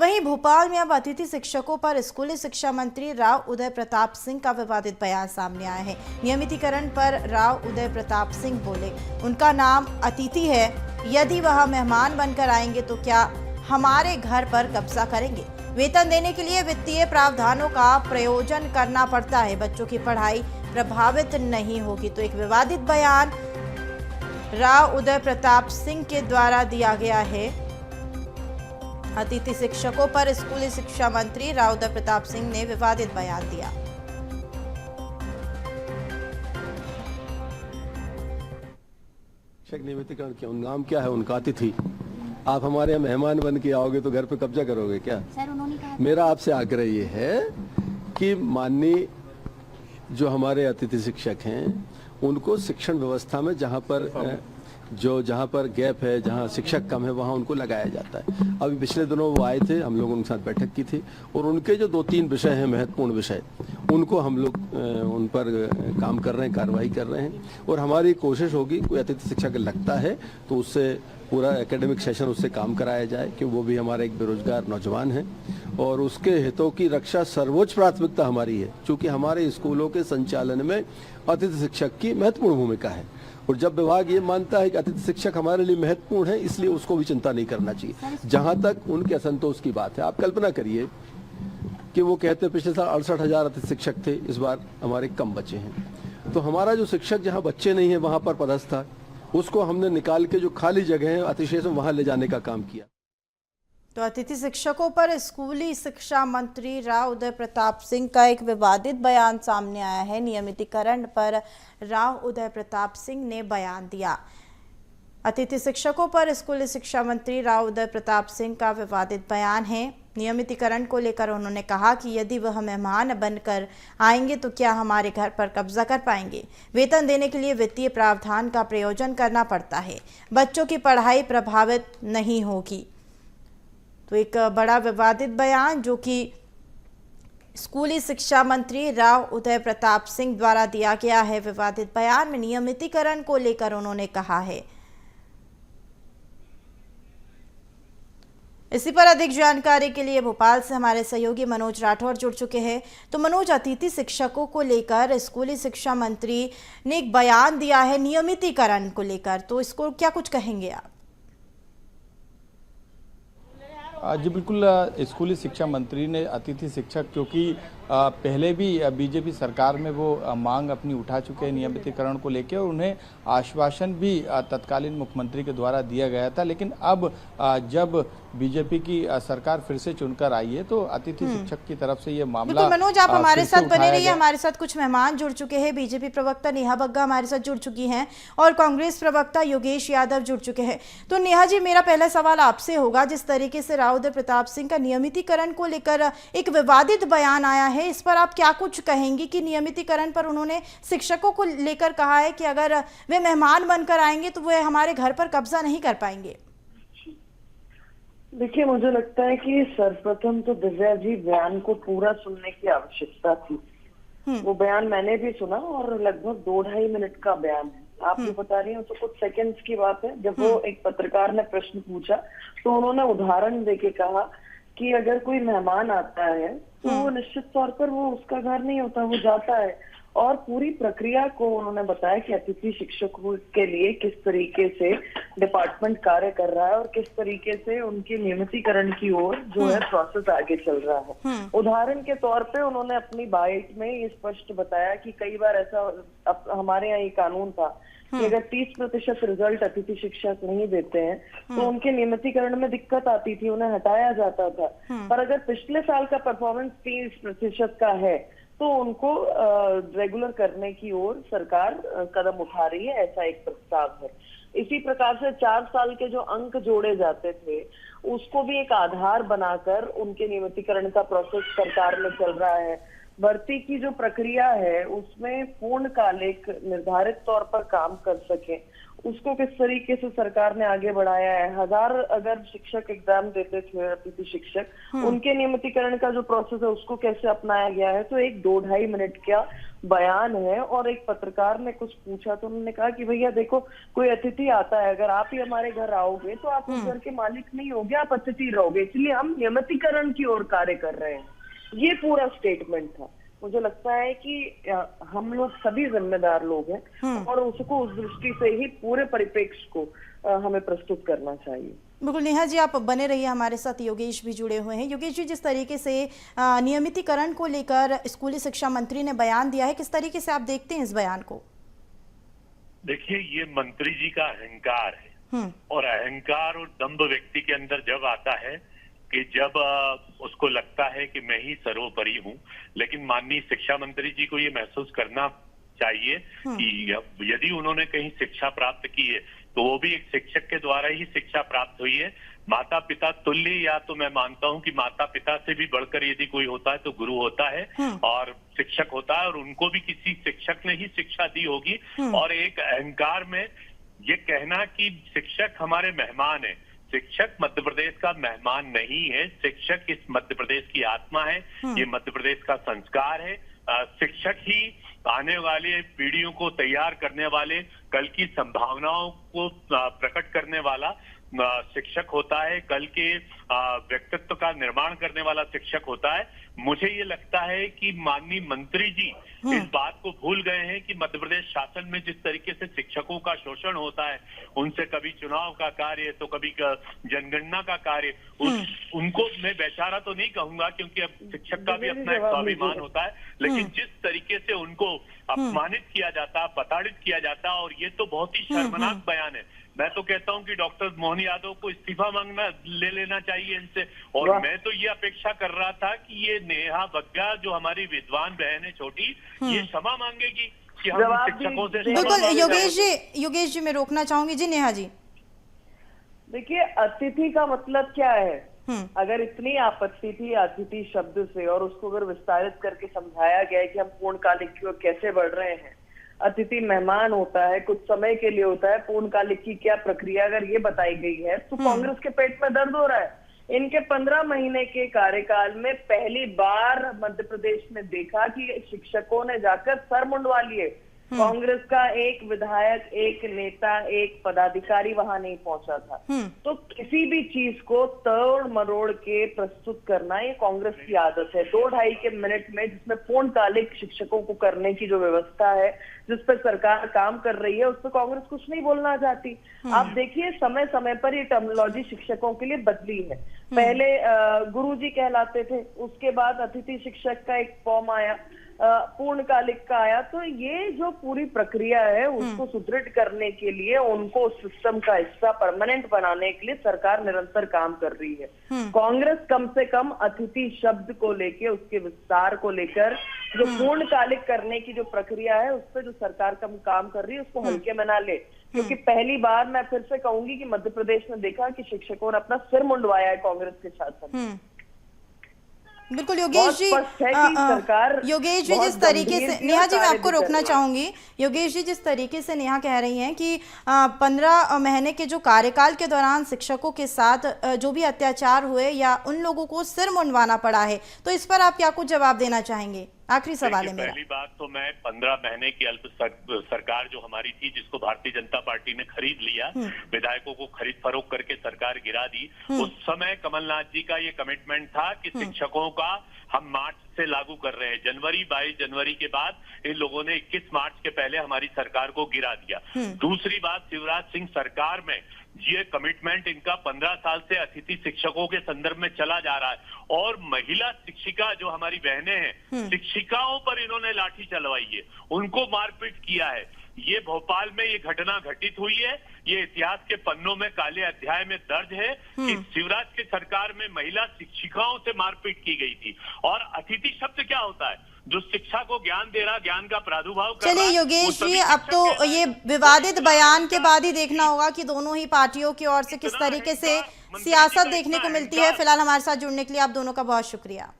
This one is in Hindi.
वहीं भोपाल में अब अतिथि शिक्षकों पर स्कूली शिक्षा मंत्री राव उदय प्रताप सिंह का विवादित बयान सामने आया है। नियमितीकरण पर राव उदय प्रताप सिंह बोले, उनका नाम अतिथि है, यदि वह मेहमान बनकर आएंगे तो क्या हमारे घर पर कब्जा करेंगे। वेतन देने के लिए वित्तीय प्रावधानों का प्रयोजन करना पड़ता है, बच्चों की पढ़ाई प्रभावित नहीं होगी। तो एक विवादित बयान राव उदय प्रताप सिंह के द्वारा दिया गया है। अतिथि शिक्षकों पर स्कूली शिक्षा मंत्री राव उदय प्रताप सिंह ने विवादित बयान दिया। शिक्षक नियमितीकरण क्यों? नाम क्या है उनका? अतिथि। आप हमारे यहाँ मेहमान बन के आओगे तो घर पे कब्जा करोगे क्या? सर उन्होंने कहा मेरा आपसे आग्रह ये है कि माननीय जो हमारे अतिथि शिक्षक हैं उनको शिक्षण व्यवस्था में जहाँ पर गैप है, जहाँ शिक्षक कम है, वहाँ उनको लगाया जाता है। अभी पिछले दिनों वो आए थे, हम लोगों उनके साथ बैठक की थी और उनके जो 2-3 विषय हैं महत्वपूर्ण विषय, उनको हम लोग उन पर काम कर रहे हैं, कार्रवाई कर रहे हैं। और हमारी कोशिश होगी कोई अतिथि शिक्षक लगता है तो उससे पूरा एकेडमिक सेशन उससे काम कराया जाए कि वो भी हमारा एक बेरोजगार नौजवान है और उसके हितों की रक्षा सर्वोच्च प्राथमिकता हमारी है, क्योंकि हमारे स्कूलों के संचालन में अतिथि शिक्षक की महत्वपूर्ण भूमिका है। और जब विभाग ये मानता है कि अतिथि शिक्षक हमारे लिए महत्वपूर्ण है, इसलिए उसको भी चिंता नहीं करना चाहिए। जहां तक उनके असंतोष की बात है, आप कल्पना करिए कि वो कहते हैं पिछले साल 68,000 अतिथि शिक्षक थे, इस बार हमारे कम बचे हैं। तो हमारा जो शिक्षक जहाँ बच्चे नहीं है वहां पर पदस्थ था, उसको हमने निकाल के जो खाली जगह है अतिशेष में वहां ले जाने का काम किया। तो अतिथि शिक्षकों पर स्कूली शिक्षा मंत्री राव उदय प्रताप सिंह का एक विवादित बयान सामने आया है। नियमितीकरण पर राव उदय प्रताप सिंह ने बयान दिया। अतिथि शिक्षकों पर स्कूली शिक्षा मंत्री राव उदय प्रताप सिंह का विवादित बयान है। नियमितीकरण को लेकर उन्होंने कहा कि यदि वह मेहमान बनकर आएंगे तो क्या हमारे घर पर कब्जा कर पाएंगे। वेतन देने के लिए वित्तीय प्रावधान का प्रयोजन करना पड़ता है, बच्चों की पढ़ाई प्रभावित नहीं होगी। तो एक बड़ा विवादित बयान जो कि स्कूली शिक्षा मंत्री राव उदय प्रताप सिंह द्वारा दिया गया है। विवादित बयान में नियमितीकरण को लेकर उन्होंने कहा है। इसी पर अधिक जानकारी के लिए भोपाल से हमारे सहयोगी मनोज राठौर जुड़ चुके हैं। तो मनोज, अतिथि शिक्षकों को लेकर स्कूली शिक्षा मंत्री ने एक बयान दिया है नियमितीकरण को लेकर, तो इसको क्या कुछ कहेंगे आप? जी बिल्कुल, स्कूली शिक्षा मंत्री ने अतिथि शिक्षक, क्योंकि पहले भी बीजेपी सरकार में वो मांग अपनी उठा चुके हैं नियमितीकरण को लेकर और उन्हें आश्वासन भी तत्कालीन मुख्यमंत्री के द्वारा दिया गया था। लेकिन अब जब बीजेपी की सरकार फिर से चुनकर आई है तो अतिथि शिक्षक की तरफ से ये मामला। मनोज, आप हमारे साथ बने रहिए। हमारे साथ कुछ मेहमान जुड़ चुके हैं। बीजेपी प्रवक्ता नेहा बग्गा हमारे साथ जुड़ चुकी हैं और कांग्रेस प्रवक्ता योगेश यादव जुड़ चुके हैं। तो नेहा जी, मेरा पहला सवाल आपसे होगा, जिस तरीके से राव उदय प्रताप सिंह का नियमितीकरण को लेकर एक विवादित बयान आया है, इस पर आप क्या कुछ कहेंगी कि नियमितीकरण पर उन्होंने शिक्षकों को लेकर कहा है कि अगर वे मेहमान बनकर आएंगे तो वे हमारे घर पर कब्जा नहीं कर पाएंगे? देखिए, मुझे लगता है कि सर्वप्रथम तो दिव्या जी बयान को पूरा सुनने की आवश्यकता थी। वो बयान मैंने भी सुना और लगभग 2-2.5 मिनट का बयान है। आप जो बता रही हो तो कुछ सेकंड्स की बात है। जब वो एक पत्रकार ने प्रश्न पूछा तो उन्होंने उदाहरण देके कहा कि अगर कोई मेहमान आता है तो निश्चित तौर पर वो उसका घर नहीं होता, वो जाता है। और पूरी प्रक्रिया को उन्होंने बताया कि अतिथि शिक्षकों के लिए किस तरीके से डिपार्टमेंट कार्य कर रहा है और किस तरीके से उनके नियमितीकरण की ओर जो है प्रोसेस आगे चल रहा है। उदाहरण के तौर पे उन्होंने अपनी बाइट में ये स्पष्ट बताया कि कई बार ऐसा हमारे यहाँ ये कानून था कि अगर 30% रिजल्ट अतिथि शिक्षक नहीं देते हैं तो उनके नियमितीकरण में दिक्कत आती थी, उन्हें हटाया जाता था। पर अगर पिछले साल का परफॉर्मेंस 30% का है तो उनको रेगुलर करने की ओर सरकार कदम उठा रही है, ऐसा एक प्रस्ताव है। इसी प्रकार से 4 साल के जो अंक जोड़े जाते थे उसको भी एक आधार बनाकर उनके नियमितीकरण का प्रोसेस सरकार में चल रहा है। भर्ती की जो प्रक्रिया है उसमें पूर्णकालिक निर्धारित तौर पर काम कर सके उसको किस तरीके से सरकार ने आगे बढ़ाया है। 1000 अगर शिक्षक एग्जाम देते थे, अतिथि शिक्षक, उनके नियमितीकरण का जो प्रोसेस है उसको कैसे अपनाया गया है। तो एक 2-2.5 मिनट का बयान है, और एक पत्रकार ने कुछ पूछा तो उन्होंने कहा कि भैया देखो, कोई अतिथि आता है, अगर आप ही हमारे घर आओगे तो आप उस घर के मालिक नहीं होगे, आप अतिथि रहोगे, इसलिए हम नियमितीकरण की ओर कार्य कर रहे हैं। ये पूरा स्टेटमेंट था। मुझे लगता है कि हम लोग सभी जिम्मेदार लोग हैं, और उसको उस दृष्टि से ही पूरे परिप्रेक्ष्य को हमें प्रस्तुत करना चाहिए। बिल्कुल नेहा जी, आप बने रहिए हमारे साथ। योगेश भी जुड़े हुए हैं। योगेश जी, जिस तरीके से नियमितीकरण को लेकर स्कूली शिक्षा मंत्री ने बयान दिया है, किस तरीके से आप देखते हैं इस बयान को? देखिए, ये मंत्री जी का अहंकार है, और अहंकार और दंभ व्यक्ति के अंदर जब आता है कि जब उसको लगता है कि मैं ही सर्वोपरि हूँ। लेकिन माननीय शिक्षा मंत्री जी को ये महसूस करना चाहिए कि यदि उन्होंने कहीं शिक्षा प्राप्त की है तो वो भी एक शिक्षक के द्वारा ही शिक्षा प्राप्त हुई है। माता पिता तुल्य, या तो मैं मानता हूँ कि माता पिता से भी बढ़कर यदि कोई होता है तो गुरु होता है, और शिक्षक होता है, और उनको भी किसी शिक्षक ने ही शिक्षा दी होगी। और एक अहंकार में ये कहना कि शिक्षक हमारे मेहमान है, शिक्षक मध्य प्रदेश का मेहमान नहीं है, शिक्षक इस मध्य प्रदेश की आत्मा है, ये मध्य प्रदेश का संस्कार है। शिक्षक ही आने वाले पीढ़ियों को तैयार करने वाले, कल की संभावनाओं को प्रकट करने वाला शिक्षक होता है, कल के व्यक्तित्व का निर्माण करने वाला शिक्षक होता है। मुझे ये लगता है कि माननीय मंत्री जी इस बात को भूल गए हैं कि मध्य प्रदेश शासन में जिस तरीके से शिक्षकों का शोषण होता है, उनसे कभी चुनाव का कार्य तो कभी जनगणना का कार्य, उनको मैं बेचारा तो नहीं कहूंगा क्योंकि अब शिक्षक का भी अपना एक स्वाभिमान होता है, लेकिन जिस तरीके से उनको अपमानित किया जाता, प्रताड़ित किया जाता, और ये तो बहुत ही शर्मनाक बयान है। मैं तो कहता हूं कि डॉक्टर मोहन यादव को इस्तीफा मांगना ले लेना चाहिए इनसे। और मैं तो ये अपेक्षा कर रहा था कि ये नेहा बग्गा जो हमारी विद्वान बहन है छोटी, ये क्षमा मांगेगी कि हम शिक्षकों से। बिल्कुल योगेश जी मैं रोकना चाहूंगी। जी नेहा जी, देखिए, अतिथि का मतलब क्या है? अगर इतनी आपत्ति थी अतिथि शब्द से, और उसको अगर विस्तारित करके समझाया गया है कि हम पूर्णकालिक की ओर कैसे बढ़ रहे हैं, अतिथि मेहमान होता है, कुछ समय के लिए होता है, पूर्णकालिक की क्या प्रक्रिया अगर ये बताई गई है, तो कांग्रेस के पेट में दर्द हो रहा है। इनके 15 महीने के कार्यकाल में पहली बार मध्य प्रदेश में देखा कि शिक्षकों ने जाकर सर मुंडवा लिए। कांग्रेस का एक विधायक, एक नेता, एक पदाधिकारी वहां नहीं पहुंचा था। तो किसी भी चीज को तोड़ मरोड़ के प्रस्तुत करना ये कांग्रेस की आदत है। 2-2.5 के मिनट में, जिसमें पूर्णकालिक शिक्षकों को करने की जो व्यवस्था है, जिस पर सरकार काम कर रही है, उस पर कांग्रेस कुछ नहीं बोलना चाहती। आप देखिए, समय समय पर ये टर्मिनोलॉजी शिक्षकों के लिए बदली है। पहले गुरुजी कहलाते थे, उसके बाद अतिथि शिक्षक का एक फॉर्म आया, पूर्णकालिक का आया। तो ये जो पूरी प्रक्रिया है उसको सुदृढ़ करने के लिए, उनको सिस्टम का हिस्सा परमानेंट बनाने के लिए सरकार निरंतर काम कर रही है। कांग्रेस कम से कम अतिथि शब्द को लेके, उसके विस्तार को लेकर, जो पूर्णकालिक करने की जो प्रक्रिया है, उस पर जो सरकार कम काम कर रही है उसको हल्के में ना ले। क्योंकि पहली बार मैं फिर से कहूंगी कि मध्य प्रदेश ने देखा कि शिक्षकों ने अपना सिर मुंडवाया है कांग्रेस के शासन। बिल्कुल योगेश जी, योगेश जी जिस तरीके से, नेहा जी मैं आपको रोकना चाहूंगी। योगेश जी, जिस तरीके से नेहा कह रही हैं कि 15 महीने के जो कार्यकाल के दौरान शिक्षकों के साथ जो भी अत्याचार हुए या उन लोगों को सिर मुंडवाना पड़ा है, तो इस पर आप क्या कुछ जवाब देना चाहेंगे? आखिरी सवाल है मेरा। पहली बात तो मैं 15 महीने की अल्प सरकार जो हमारी थी, जिसको भारतीय जनता पार्टी ने खरीद लिया, विधायकों को खरीद फरोख्त करके सरकार गिरा दी, उस समय कमलनाथ जी का ये कमिटमेंट था कि शिक्षकों का हम मार्च से लागू कर रहे हैं। 22 जनवरी के बाद इन लोगों ने 21 मार्च के पहले हमारी सरकार को गिरा दिया। दूसरी बात, शिवराज सिंह सरकार में ये कमिटमेंट इनका 15 साल से अतिथि शिक्षकों के संदर्भ में चला जा रहा है। और महिला शिक्षिका जो हमारी बहनें हैं, शिक्षिकाओं पर इन्होंने लाठी चलवाई है, उनको मारपीट किया है। ये भोपाल में ये घटना घटित हुई है, ये इतिहास के पन्नों में काले अध्याय में दर्ज है कि शिवराज की सरकार में महिला शिक्षिकाओं से मारपीट की गई थी। और अतिथि शब्द क्या होता है? जो शिक्षा को ज्ञान दे रहा, ज्ञान का प्रादुर्भाव कर रहा। चलिए योगेश जी, अब तो ये विवादित बयान के बाद ही देखना होगा कि दोनों ही पार्टियों की ओर से किस तरीके से सियासत देखने को मिलती है। फिलहाल हमारे साथ जुड़ने के लिए आप दोनों का बहुत शुक्रिया।